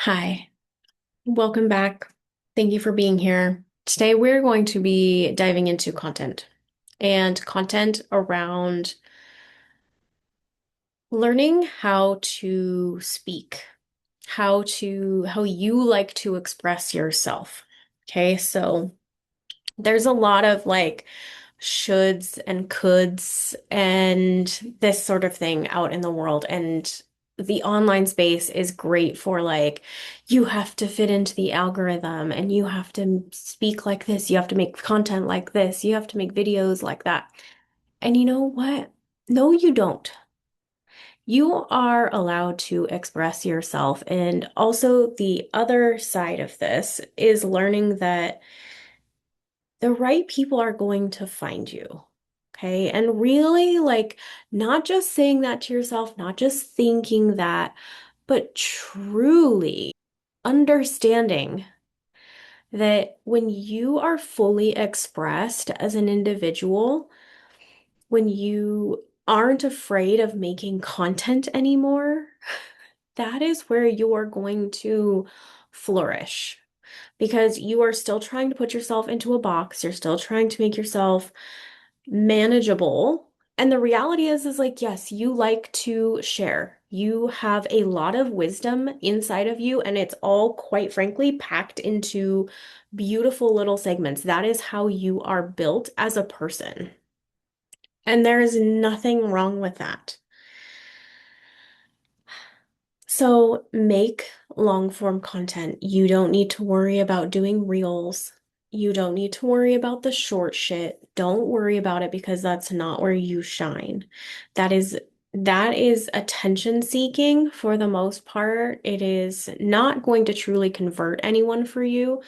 Hi, welcome back. Thank you for being here. Today, we're going to be diving into content and content around learning how to speak, how you like to express yourself. Okay, so there's a lot of like shoulds and coulds and this sort of thing out in the world. And the online space is great for like, you have to fit into the algorithm and you have to speak like this, you have to make content like this, you have to make videos like that. And you know what? No, you don't. You are allowed to express yourself. And also, the other side of this is learning that the right people are going to find you. Okay. And really, like, not just saying that to yourself, not just thinking that, but truly understanding that when you are fully expressed as an individual, when you aren't afraid of making content anymore, that is where you are going to flourish because you are still trying to put yourself into a box. You're still trying to make yourself manageable. And the reality is like, yes, you like to share. You have a lot of wisdom inside of you, and it's all, quite frankly, packed into beautiful little segments. That is how you are built as a person. And there is nothing wrong with that. So make long form content. You don't need to worry about doing reels. You don't need to worry about the short shit. Don't worry about it because that's not where you shine. That is that is attention seeking for the most part. It is not going to truly convert anyone for you,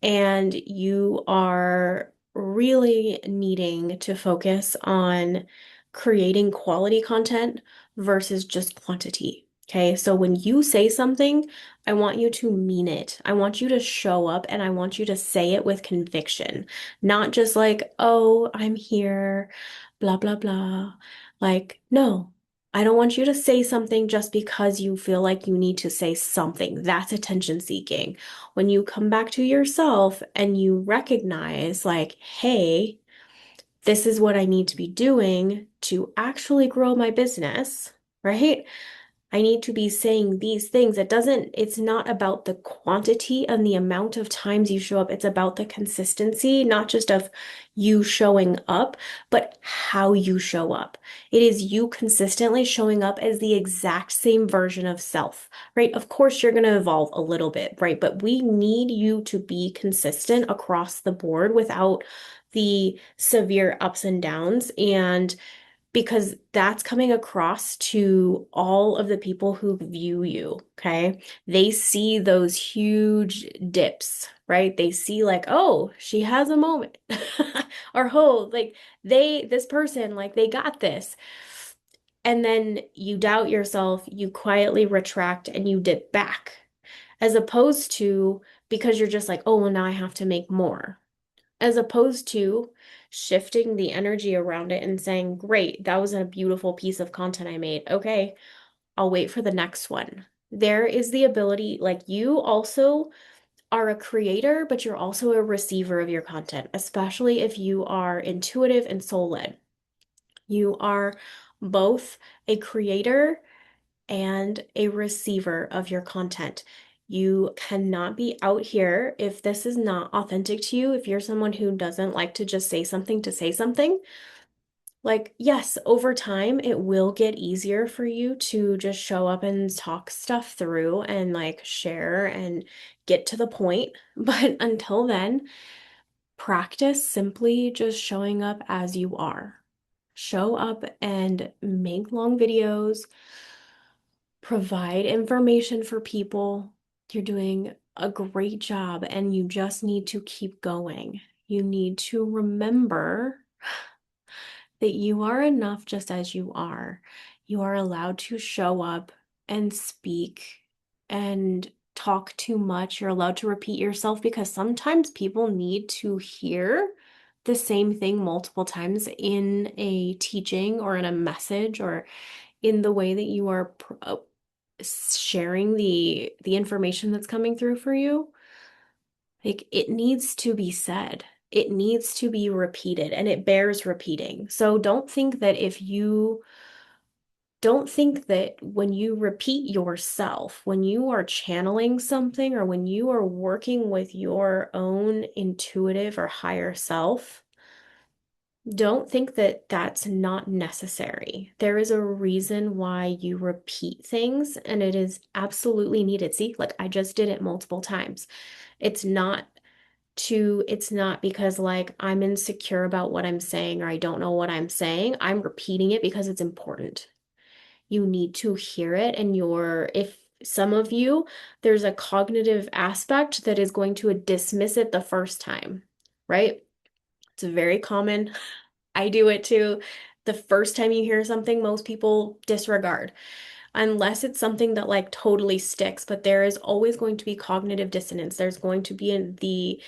and you are really needing to focus on creating quality content versus just quantity. Okay, so when you say something, I want you to mean it. I want you to show up and I want you to say it with conviction, not just like, oh, I'm here, blah, blah, blah. Like, no, I don't want you to say something just because you feel like you need to say something. That's attention seeking. When you come back to yourself and you recognize, like, hey, this is what I need to be doing to actually grow my business, right? I need to be saying these things. It's not about the quantity and the amount of times you show up. It's about the consistency, not just of you showing up, but how you show up. It is you consistently showing up as the exact same version of self, right? Of course, you're going to evolve a little bit, right? But we need you to be consistent across the board without the severe ups and downs. And because that's coming across to all of the people who view you, okay? They see those huge dips, right? They see like, oh, she has a moment. Or oh, like this person, like they got this. And then you doubt yourself, you quietly retract and you dip back, as opposed to because you're just like, oh, well, now I have to make more, as opposed to shifting the energy around it and saying, great, that was a beautiful piece of content I made. Okay, I'll wait for the next one. There is the ability, like you also are a creator, but you're also a receiver of your content, especially if you are intuitive and soul led. You are both a creator and a receiver of your content. You cannot be out here if this is not authentic to you, if you're someone who doesn't like to just say something to say something. Like, yes, over time, it will get easier for you to just show up and talk stuff through and like share and get to the point. But until then, practice simply just showing up as you are. Show up and make long videos, provide information for people. You're doing a great job and you just need to keep going. You need to remember that you are enough just as you are. You are allowed to show up and speak and talk too much. You're allowed to repeat yourself because sometimes people need to hear the same thing multiple times in a teaching or in a message or in the way that you are sharing the information that's coming through for you, like it needs to be said. It needs to be repeated and it bears repeating. So don't think that when you repeat yourself, when you are channeling something or when you are working with your own intuitive or higher self, don't think that that's not necessary. There is a reason why you repeat things and it is absolutely needed. See, like I just did it multiple times. It's not it's not because like I'm insecure about what I'm saying or I don't know what I'm saying. I'm repeating it because it's important. You need to hear it and if some of you, there's a cognitive aspect that is going to dismiss it the first time, right? It's very common. I do it too. The first time you hear something, most people disregard, unless it's something that like totally sticks. But there is always going to be cognitive dissonance. There's going to be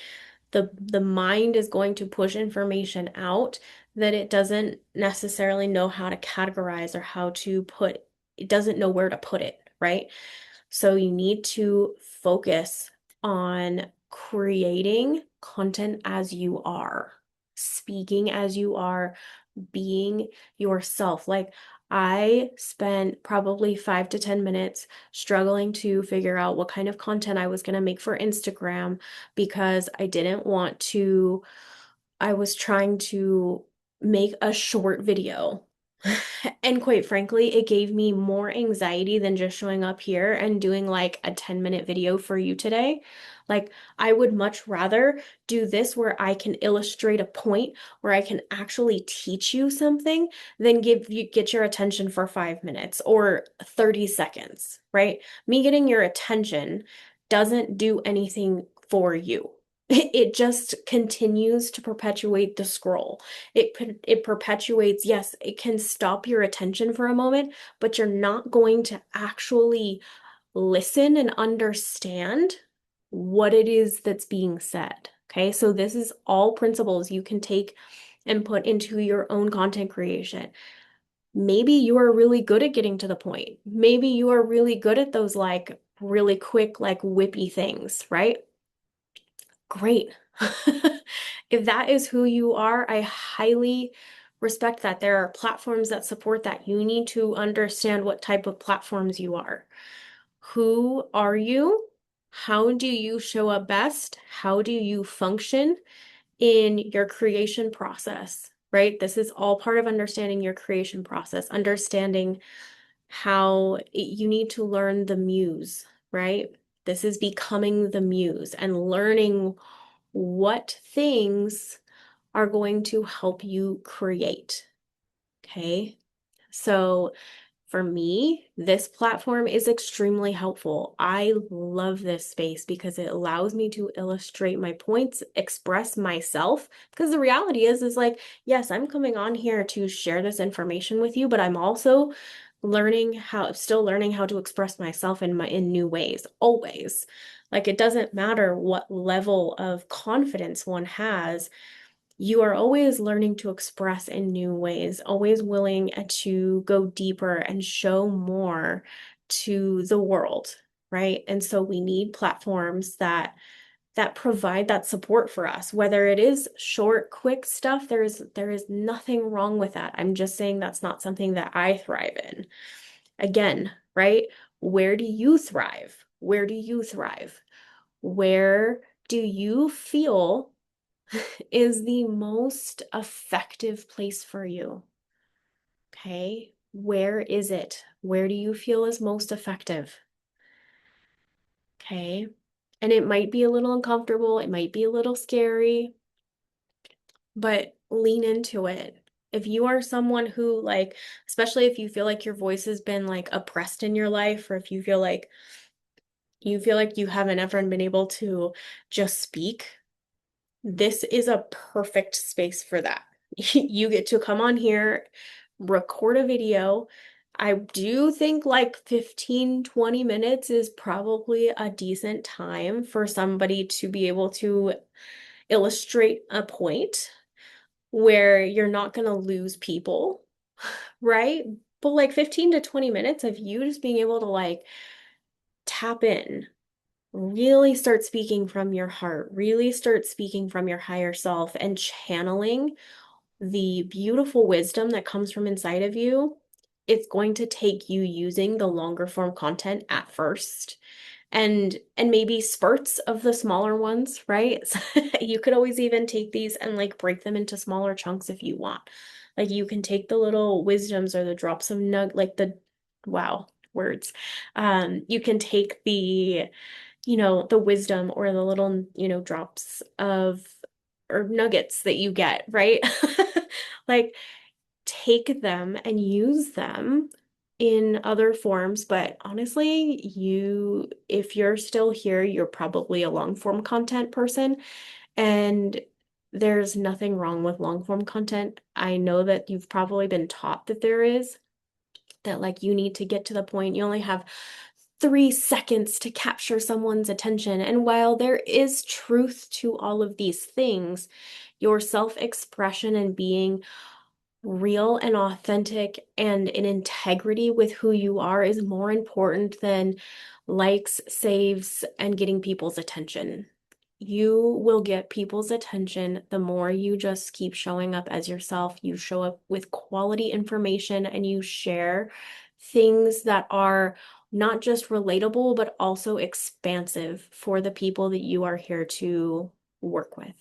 the mind is going to push information out that it doesn't necessarily know how to categorize or how to put, it doesn't know where to put it, right? So you need to focus on creating content as you are, speaking as you are, being yourself. Like I spent probably 5 to 10 minutes struggling to figure out what kind of content I was going to make for Instagram because I didn't want to, I was trying to make a short video. And quite frankly, it gave me more anxiety than just showing up here and doing like a 10-minute video for you today. Like, I would much rather do this where I can illustrate a point, where I can actually teach you something, than get your attention for 5 minutes or 30 seconds, right? Me getting your attention doesn't do anything for you. It just continues to perpetuate the scroll. It perpetuates, yes, it can stop your attention for a moment, but you're not going to actually listen and understand what it is that's being said. Okay, so this is all principles you can take and put into your own content creation. Maybe you are really good at getting to the point. Maybe you are really good at those like really quick, like whippy things, right? Great. If that is who you are, I highly respect that. There are platforms that support that. You need to understand what type of platforms you are. Who are you? How do you show up best? How do you function in your creation process, right? This is all part of understanding your creation process, understanding how you need to learn the muse, right? This is becoming the muse and learning what things are going to help you create. Okay. So for me, this platform is extremely helpful. I love this space because it allows me to illustrate my points, express myself. Because the reality is like, yes, I'm coming on here to share this information with you, but I'm also still learning how to express myself in new ways, always. Like it doesn't matter what level of confidence one has, you are always learning to express in new ways, always willing to go deeper and show more to the world, right? And so we need platforms that provide that support for us. Whether it is short, quick stuff, there is nothing wrong with that. I'm just saying that's not something that I thrive in. Again, right? Where do you thrive? Where do you thrive? Where do you feel is the most effective place for you? Okay. Where is it? Where do you feel is most effective? Okay. And it might be a little uncomfortable, it might be a little scary, but lean into it. If you are someone who, like, especially if you feel like your voice has been like oppressed in your life, or if you feel like you haven't ever been able to just speak, this is a perfect space for that. You get to come on here, record a video. I do think like 15-20 minutes is probably a decent time for somebody to be able to illustrate a point where you're not going to lose people, right? but like 15 to 20 minutes of you just being able to like tap in, really start speaking from your heart, really start speaking from your higher self and channeling the beautiful wisdom that comes from inside of you. It's going to take you using the longer form content at first and maybe spurts of the smaller ones, right? You could always even take these and like break them into smaller chunks if you want. Like you can take the little wisdoms or the drops of like the wow, words. You can take the wisdom or the little, drops of or nuggets that you get, right? Like take them and use them in other forms. But honestly, if you're still here, you're probably a long form content person. And there's nothing wrong with long form content. I know that you've probably been taught that there is, that like you need to get to the point. You only have 3 seconds to capture someone's attention. And while there is truth to all of these things, your self-expression and being real and authentic and in integrity with who you are is more important than likes, saves, and getting people's attention. You will get people's attention the more you just keep showing up as yourself. You show up with quality information and you share things that are not just relatable, but also expansive for the people that you are here to work with.